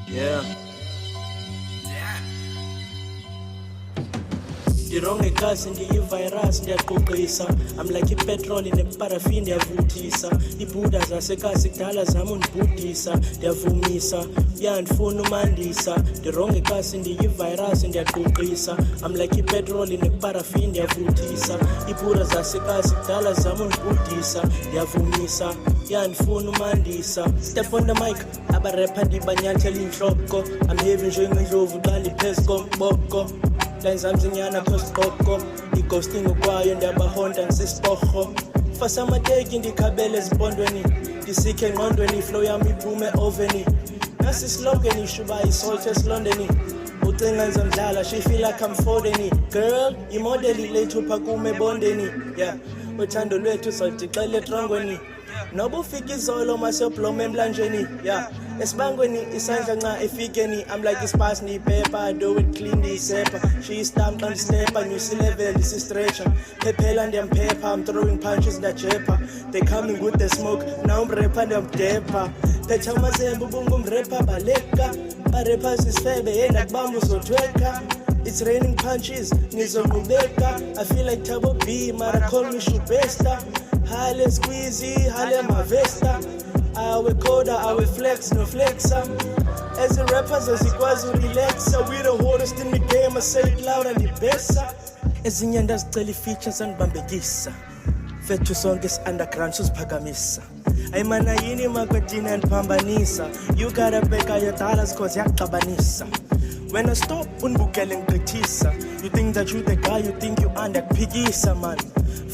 Yeah. Ndironge kasi ndiyivirus ndiyaqoqisa. I'm like ipetrol neparaffin ndiyavuthisa. Ibuda zasekasi kudala zam undibhudisa. Ndiyavumisa ndifuna umandisa. Ndironge kasi ndiyivirus ndiyaqoqisa. I'm like ipetrol neparaffin ndiyavuthisa. Ibuda zasekasi kudala zam undibhudisa. Ndiyavumisa ndifuna umandisa. Step on the mic abarapha ndibanyathela inhloko. I'm heavy njengendlovu qala iphezu komboko. Lenzamzinyana postqoko ighosting ukwayo ndiyabahonda ngisisiporho fasa amateki ndikhabele ezipondweni ndisikhe engqondweni iflow yami iphume oveni nasi slogan ishuba isalt esilondeni ucinga nzondlala she feel like I'm folding girl imodeli lethu phakume bondeni yeah uthando lwethu sodixele etrongweni noba ufika izolo maseyobloma emlanjeni yeah esibangweni isandla nca efikeni I'm like ispas niyipepa I do it clean ndiyisepa she istam xa ndistepa nyusi level isistretcher phephela ndiyamphepha I'm throwing punches ndajepa they coming with the smoke now umrepa ndiyamdepa phetha amazembe ubungumrepa baleka barepa sisifebe yendakubamba uzothweka it's raining punches nizonqubeka I feel like Tabo B mara call me Shoobydoo.It hale squeezy hale mavesta awe coda awe flex no flexa as a rappers azikwazi urelaxa we the hottest in the game I say it loud and the best ezinye ndazicela features andibambekisa fethu sonke underground susiphakamisa ayimana yini makwetina andiphambanisa you gotta back your dollars cause yakuxabanisa when I stop unibukele ngigqithisa you think that you the guy you think you underphikisa man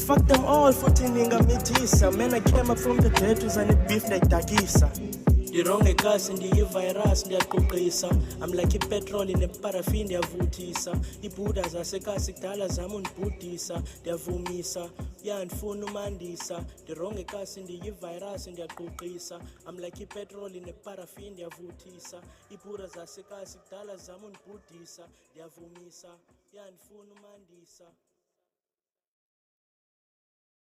fuck them all futhi ningamithisa man I came up from the dead uzane beef ndayidakisa ndironge kasi ndiyivirus ndiyaqoqisa I'm like ipetrol neparaffin ndiyavuthisa ibuda zasekasi kudala zam undibhudisa ndiyavumisa ndifuna umandisa ndironge kasi ndiyivirus ndiyaqoqisa I'm like ipetrol neparaffin ndiyavuthisa ibuda zasekasi kudala zam undibhudisa ndiyavumisa ndifuna umandisa